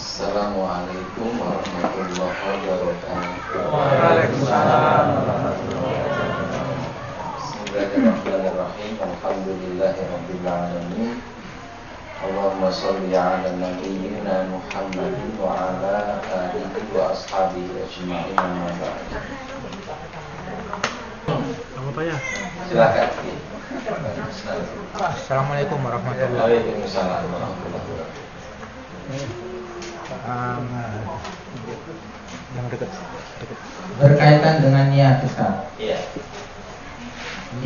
Assalamualaikum warahmatullahi wabarakatuh. Waalaikumsalam. Bismillahirrahmanirrahim. Alhamdulillahirabbil alamin. Allahumma shalli ala nabiyyina Muhammadin wa ala alihi wa ashabihi ajma'in. Silakan. Assalamualaikum warahmatullahi wabarakatuh. Waalaikumsalam warahmatullahi wabarakatuh. Yang dekat. Berkaitan dengan niat, Ustaz. Iya.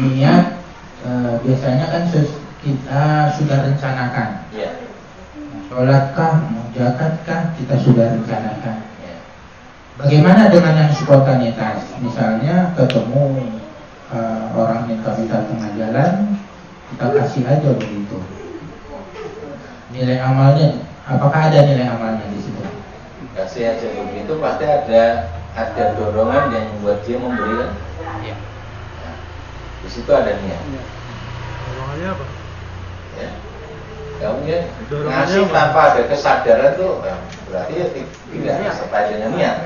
Niat biasanya kan kita sudah rencanakan. Iya. Sholatkah, zakatkah, kita sudah rencanakan. Iya. Bagaimana dengan yang spontanitas? Misalnya ketemu orang minta tengah jalan, kita kasih aja begitu. Nilai amalnya, apakah ada nilai amalnya di situ? Kasih aja begitu pasti ada dorongan yang membuat dia memberi kan? Iya. Nah, di situ ada niat. Dorongannya apa? Ya. Kamu ya Dorongannya ngasih apa? tanpa ada kesadaran tuh berarti ya tidak serta dengan niat.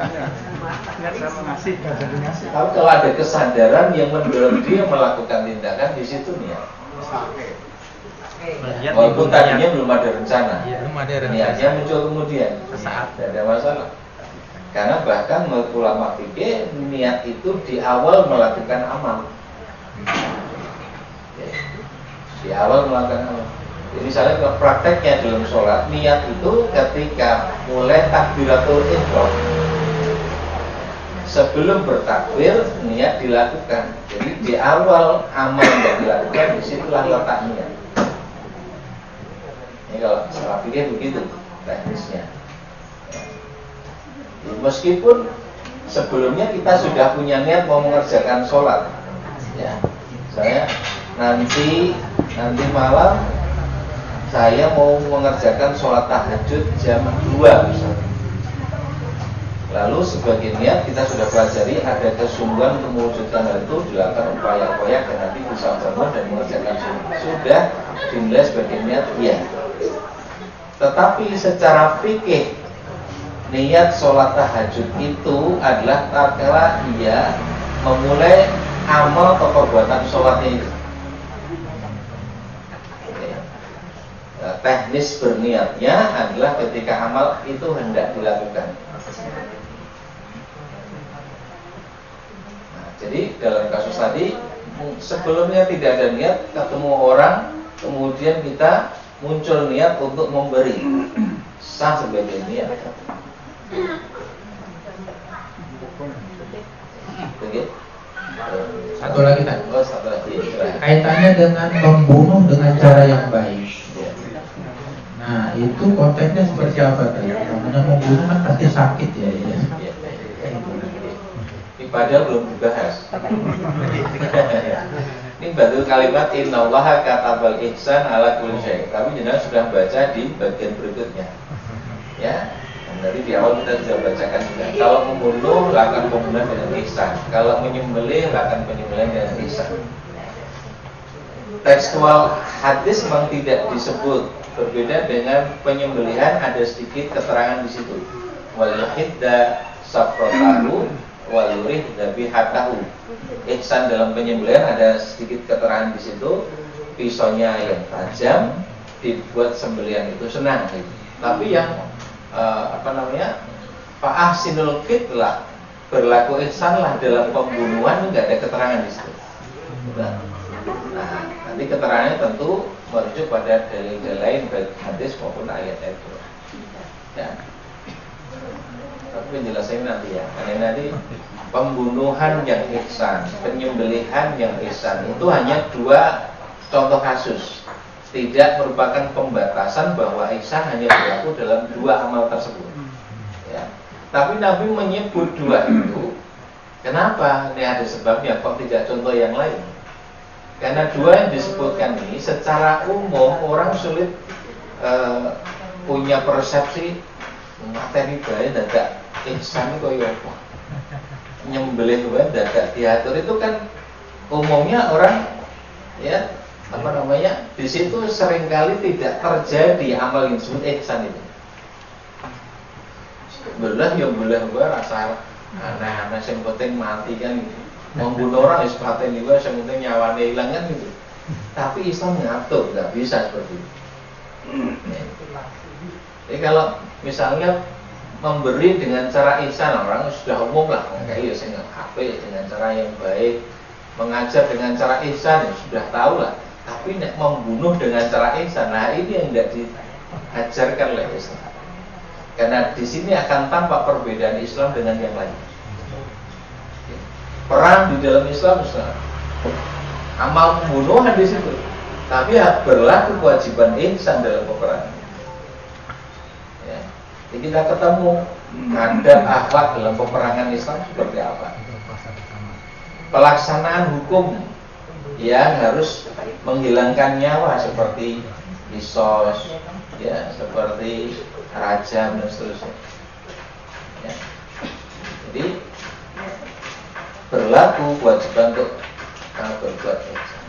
Niat sama ngasih, nggak jadi ngasih. Tapi kalau ada kesadaran yang mendorong dia melakukan tindakan, di situ niat. Walaupun tadinya belum ada rencana. Iya, belum ada rencana. Niatnya muncul kemudian. Sesaat. Tidak ada masalah. Karena bahkan menurut ulama fikih niat itu di awal melakukan amal. Ya. Di awal melakukan amal. Jadi misalnya kalau prakteknya dalam sholat, niat itu ketika mulai takbiratul ihram. Sebelum bertakbir, niat dilakukan. Jadi di awal amal yang dilakukan, disitulah letak niat. Ini kalau salah pikir begitu teknisnya. Ya, meskipun sebelumnya kita sudah punya niat mau mengerjakan sholat, ya, saya nanti malam saya mau mengerjakan sholat tahajud jam 2 misalnya. Lalu sebagai niat kita sudah pelajari ada kesungguhan untuk mewujudkan hal itu, dilakukan upaya-upaya dan nanti bisa bangun dan mengerjakan sudah dinilai sebagai niat, iya. Tetapi secara fikih niat sholat tahajud itu adalah tatkala ia memulai amal atau perbuatan sholatnya itu. Nah, teknis berniatnya adalah ketika amal itu hendak dilakukan. Nah, jadi dalam kasus tadi sebelumnya tidak ada niat, ketemu orang, kemudian kita muncul niat untuk memberi, sah sebagai niat. Begitu. Satu lagi, Pak. Oh, satu lagi. Kaitannya dengan membunuh dengan cara yang baik. Nah, itu konteksnya seperti apa tadi? Namanya membunuh kan pasti sakit ya. Ini padahal belum dibahas. Ini baru kalimat innallaha katabal ihsan ala kulli syai'. Tapi jenengan sudah baca di bagian berikutnya. Ya. Dari di awal kita sudah bacakan juga. Kalau membunuh, lakukan pembunuhan dengan ihsan. Kalau menyembelih, lakukan penyembelihan dengan ihsan. Tekstual hadis memang tidak disebut. Berbeda dengan penyembelihan, ada sedikit keterangan di situ. Wal hidda safratahu wal yuridda bihatahu. Ihsan dalam penyembelihan ada sedikit keterangan di situ. Pisaunya yang tajam dibuat sembelihan itu senang. Tapi yang fa'ahsinul qitlah, berlaku ihsanlah dalam pembunuhan, enggak ada keterangan di situ. Nah, nanti keterangannya tentu merujuk pada dalil-dalil lain baik hadis maupun ayat-ayat Quran. Ya. Tapi penjelasannya nanti ya. Karena nanti pembunuhan yang ihsan, penyembelihan yang ihsan itu hanya dua contoh kasus. Tidak merupakan pembatasan bahwa ihsan hanya berlaku dalam dua amal tersebut. Ya. Tapi Nabi menyebut dua itu. Kenapa? Ini ada sebabnya. Kok tidak contoh yang lain? Karena dua yang disebutkan ini secara umum orang sulit punya persepsi materi bae dadak ihsan itu koyo apa. Nyembelih bae dadak diatur itu kan umumnya orang ya di situ seringkali tidak terjadi amal yang disebut ihsan itu. belah ya belah gue rasa aneh-aneh, yang penting mati kan gitu. Membunuh orang ya sepatnya juga, yang penting nyawanya hilang kan gitu. Tapi Islam ngatur, nggak bisa seperti itu. Ya. Jadi kalau misalnya memberi dengan cara ihsan, orang sudah umum lah, kayak saya HP dengan cara yang baik, mengajar dengan cara ihsan ya sudah tahu lah. Tapi membunuh dengan cara ihsan, nah ini yang tidak diajarkan oleh Islam. Karena di sini akan tampak perbedaan Islam dengan yang lain. Perang di dalam Islam, amal pembunuhan di situ, tapi berlaku kewajiban ihsan dalam peperangan. Ya. Jadi kita ketemu adab akhlak dalam peperangan Islam seperti apa. Pelaksanaan hukum yang harus menghilangkan nyawa seperti kisos, ya, seperti rajam dan seterusnya. Ya. Jadi berlaku kewajiban untuk berbuat ihsan.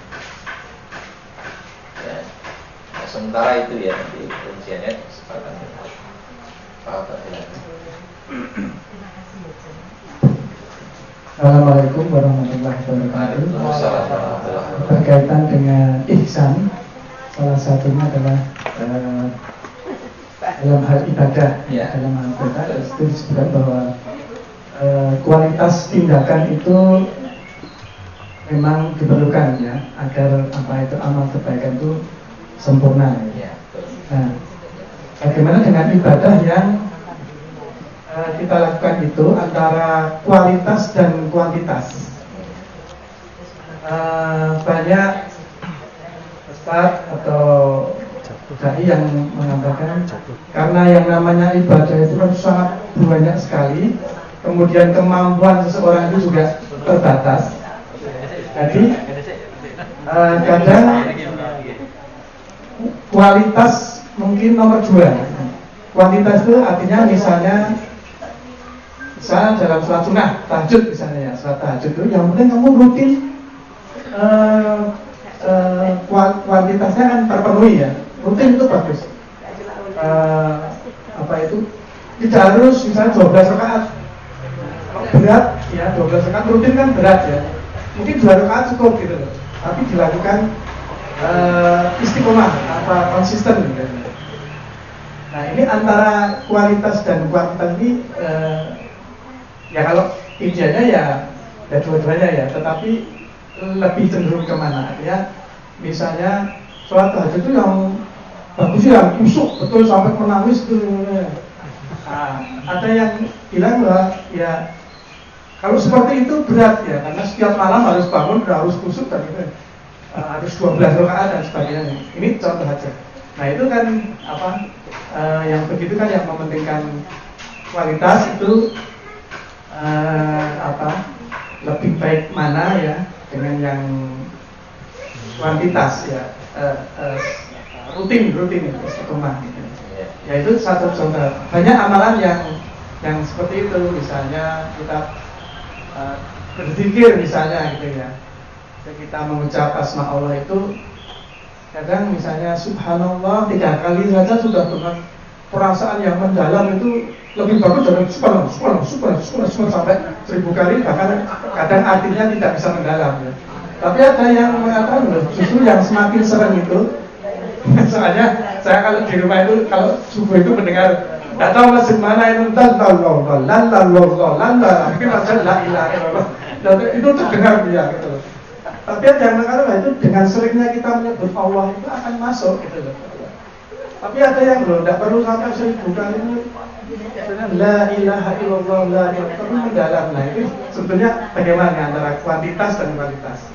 Ya. Nah, sementara itu ya nanti rinciannya kesempatan Assalamualaikum warahmatullahi wabarakatuh. Berkaitan dengan ihsan, salah satunya adalah dalam hal ibadah, ya. Dalam hal ibadah itu disebutkan bahwa kualitas tindakan itu memang diperlukan ya, agar apa itu amal kebaikan itu sempurna. Ya. Nah, bagaimana dengan ibadah yang kita lakukan itu antara kualitas dan kuantitas? Banyak ustaz atau dai yang mengatakan karena yang namanya ibadah itu kan sangat banyak sekali, kemudian kemampuan seseorang itu juga terbatas. Jadi kadang kualitas mungkin nomor 2. Kuantitas itu artinya misalnya dalam sholat sunnah, tahajud misalnya ya, sholat tahajud itu yang penting kamu rutin, kuantitasnya kan terpenuhi ya, rutin itu bagus. Apa itu tidak harus misalnya 12 rakaat berat ya, 12 rakaat rutin kan berat ya, mungkin 2 rakaat cukup gitu loh, tapi dilakukan istiqomah, konsisten gitu. Nah ini antara kualitas dan kuantitas ini ya kalau idealnya ya dua-duanya ya, tetapi lebih cenderung kemana? Artinya misalnya sholat tahajud itu yang bagus ya, kusuk betul sampai menangis itu. Nah, ada yang bilang bahwa ya kalau seperti itu berat ya, karena setiap malam harus bangun, harus kusuk dan itu harus 12 rakaat dan sebagainya. Ini contoh aja. Nah itu kan yang begitu kan yang mementingkan kualitas itu lebih baik mana ya dengan yang kuantitas ya, rutin itu istiqomah gitu. Ya itu satu contoh. Banyak amalan yang seperti itu, misalnya kita berzikir misalnya gitu ya. Kita mengucap asma Allah itu kadang misalnya subhanallah 3 kali saja sudah dengan perasaan yang mendalam, itu lebih bagus dari subhanallah sampai 1000 kali, bahkan kadang artinya tidak bisa mendalam ya. Tapi ada yang mengatakan justru yang semakin sering itu soalnya saya kalau di rumah itu kalau subuh itu mendengar, tidak tahu masjid mana itu mungkin masjid la ilaha illallah itu terdengar dia gitu. Tapi ada yang mengatakan itu dengan seringnya kita menyebut Allah itu akan masuk gitu loh. Tapi ada yang tidak perlu sampai 1000 kali ini la ilaha illallah, la ilaha perlu mendalam. Nah itu sebetulnya bagaimana antara kuantitas dan kualitas?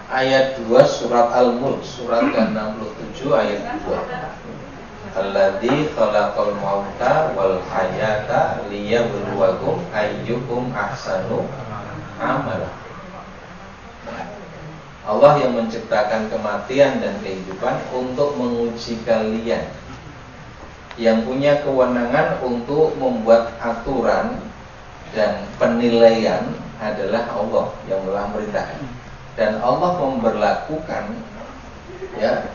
Ayat 2 surat Al-Mulk, surat ke-67 ayat 2. Alladzi khalaqal mauta wal hayata liyabluwakum ayyukum ahsanu amala. Allah yang menciptakan kematian dan kehidupan untuk menguji kalian. Yang punya kewenangan untuk membuat aturan dan penilaian adalah Allah yang telah memerintahkan. Dan Allah memberlakukan ya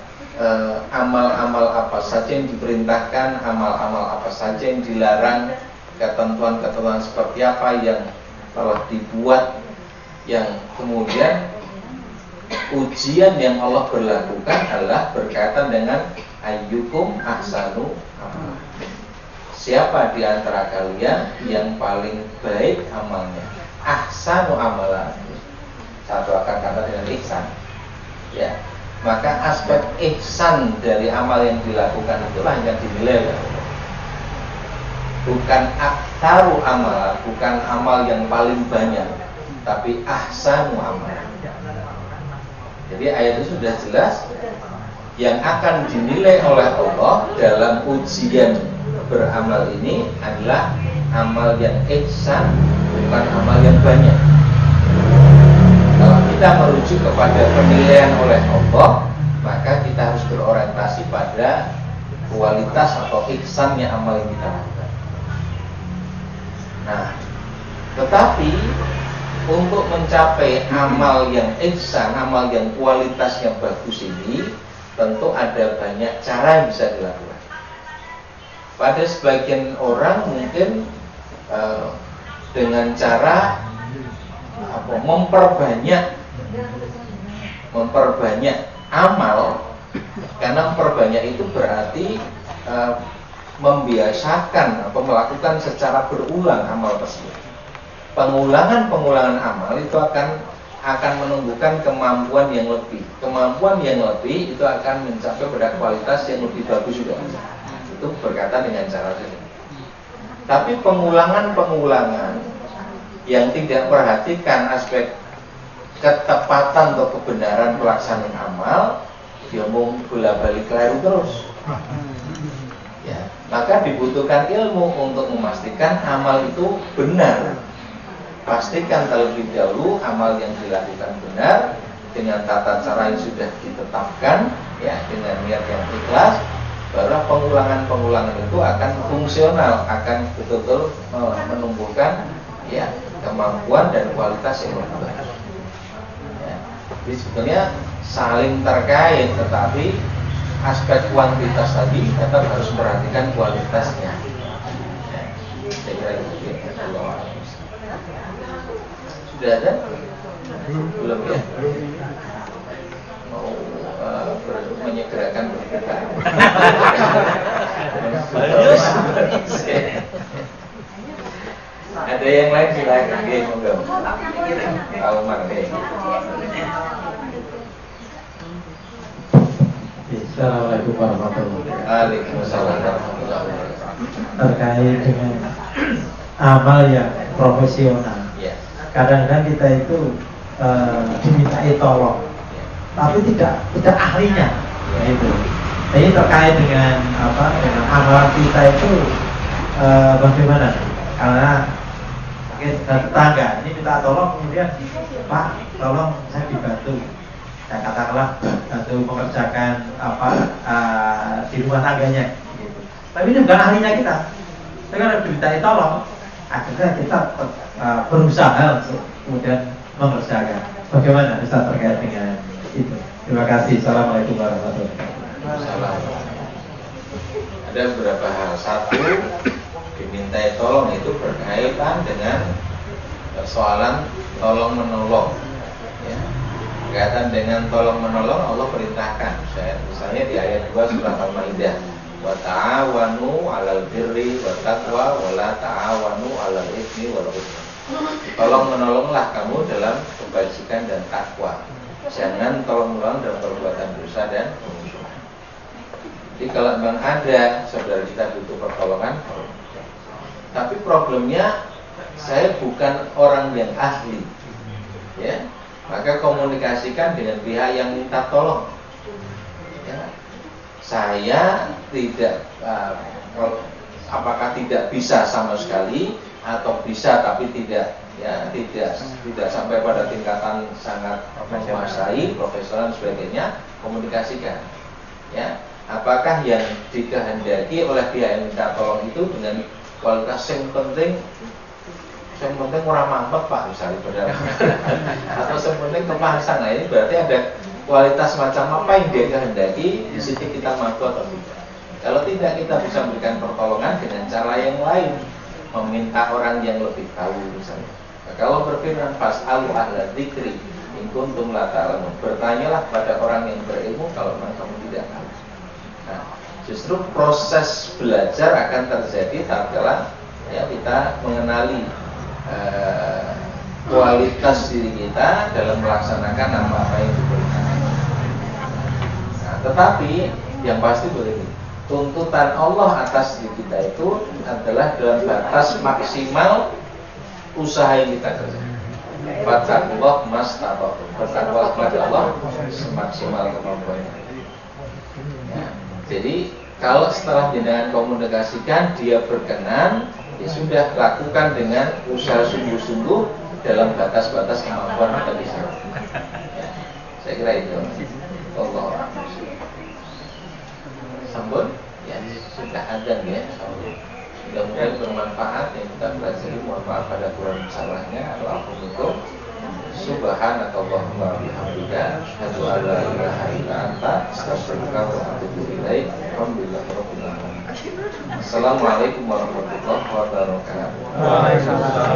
amal-amal apa saja yang diperintahkan, amal-amal apa saja yang dilarang, ketentuan-ketentuan seperti apa yang telah dibuat, yang kemudian ujian yang Allah berlakukan adalah berkaitan dengan ayyukum ahsanu amala. Siapa di antara kalian yang paling baik amalnya? Ahsanu amala, satu akan kata dengan ihsan, ya. Maka aspek ihsan dari amal yang dilakukan itulah yang dinilai. Bukan aktaru amal, bukan amal yang paling banyak, tapi ahsanu amal. Jadi ayat itu sudah jelas, yang akan dinilai oleh Allah dalam ujian beramal ini adalah amal yang ihsan, bukan amal yang banyak. Kalau kita merujuk kepada penilaian oleh Allah, maka kita harus berorientasi pada kualitas atau ihsannya amal yang kita lakukan. Nah, tetapi untuk mencapai amal yang ihsan, amal yang kualitasnya bagus ini, tentu ada banyak cara yang bisa dilakukan. Pada sebagian orang mungkin dengan cara memperbanyak amal, karena memperbanyak itu berarti membiasakan atau melakukan secara berulang amal tersebut. Pengulangan amal itu akan menumbuhkan kemampuan yang lebih. Kemampuan yang lebih itu akan mencapai pada kualitas yang lebih bagus juga. Itu berkaitan dengan cara itu. Tapi pengulangan yang tidak perhatikan aspek ketepatan atau kebenaran pelaksanaan amal, dia mau bolak-balik keliru terus. Ya, maka dibutuhkan ilmu untuk memastikan amal itu benar. Pastikan terlebih dahulu amal yang dilakukan benar dengan tata cara yang sudah ditetapkan, ya, dengan niat yang ikhlas. Baru pengulangan itu akan fungsional, akan betul-betul menumbuhkan, ya, kemampuan dan kualitas yang lebih bagus. Ya. Jadi sebetulnya saling terkait, tetapi aspek kuantitas tadi tetap harus memperhatikan kualitasnya. Ya, saya kira itu. Sudah ada? Belum ya? Mau menyegerakan berita. Ada yang lain silakan. Monggo. Almar deh. Assalamualaikum warahmatullahi wabarakatuh. Waalaikumsalam warahmatullahi wabarakatuh. Terkait dengan amal yang profesional, Ya. kadang-kadang kita itu dimintai tolong, tapi tidak ahlinya. Itu. Ini terkait dengan dengan amalan kita itu bagaimana? Karena mungkin tetangga ini minta tolong, kemudian Pak, tolong saya dibantu. Ya, katakanlah bantu mengerjakan di rumah tangganya gitu. Tapi ini bukan ahlinya kita. Kita kan dimintai tolong, akhirnya kita berusaha untuk kemudian mengerjakan. Bagaimana Ustaz terkait dengan itu? Terima kasih. Assalamualaikum warahmatullahi wabarakatuh. Ada beberapa hal. Satu, dimintai tolong itu berkaitan dengan persoalan tolong menolong. Ya. Berkaitan dengan tolong menolong, Allah perintahkan. Misalnya di ayat 2 surah Al-Maidah, wa ta'awanu 'alal birri wa taqwa wa la ta'awanu 'alal itsmi wal 'udwan. Tolong menolonglah kamu dalam kebajikan dan takwa. Jangan tolong menolong dalam perbuatan dosa dan kemusuhan. Jadi kalau memang ada saudara kita butuh pertolongan, tapi problemnya saya bukan orang yang ahli, ya, maka komunikasikan dengan pihak yang minta tolong. Ya. Saya tidak, apakah tidak bisa sama sekali atau bisa tapi tidak, ya, tidak sampai pada tingkatan sangat menguasai, profesional dan sebagainya, komunikasikan. Ya. Apakah yang dikehendaki oleh pihak yang minta tolong itu dengan kualitas yang penting orang mampet Pak misalnya padahal atau yang penting kemasan. Nah, ini berarti ada kualitas macam apa yang dia kehendaki, di situ kita mampu atau tidak. Kalau tidak, kita bisa memberikan pertolongan dengan cara yang lain, meminta orang yang lebih tahu misalnya. Nah, kalau berfirman fas'alu ahla dzikri in kuntum la ta'lamun, bertanyalah pada orang yang berilmu kalau memang kamu tidak tahu. Nah, justru proses belajar akan terjadi tatkala ya kita mengenali kualitas diri kita dalam melaksanakan apa yang diberikan. Nah, tetapi yang pasti begini, tuntutan Allah atas diri kita itu adalah dalam batas maksimal usaha yang kita kerjakan. Fattaqullah mastata'tum, bertakwalah kepada Allah semaksimal kemampuannya. Ya, jadi kalau setelah jenengan komunikasikan dia berkenan, ya sudah, lakukan dengan usaha sungguh-sungguh dalam batas-batas kemampuan kita bisa. Ya, saya kira itu. Allah sambut, ya sudah ada ya. Mudah-mudahan bermanfaat yang kita pelajari. Mohon maaf pada kurang salahnya. Alhamdulillah. Subhanakallahumma bihamdika asyhadu an la ilaha illa anta astaghfiruka wa atubu ilaik. Alhamdulillahirabbil alamin. Assalamualaikum warahmatullahi wabarakatuh. Waalaikumsalam.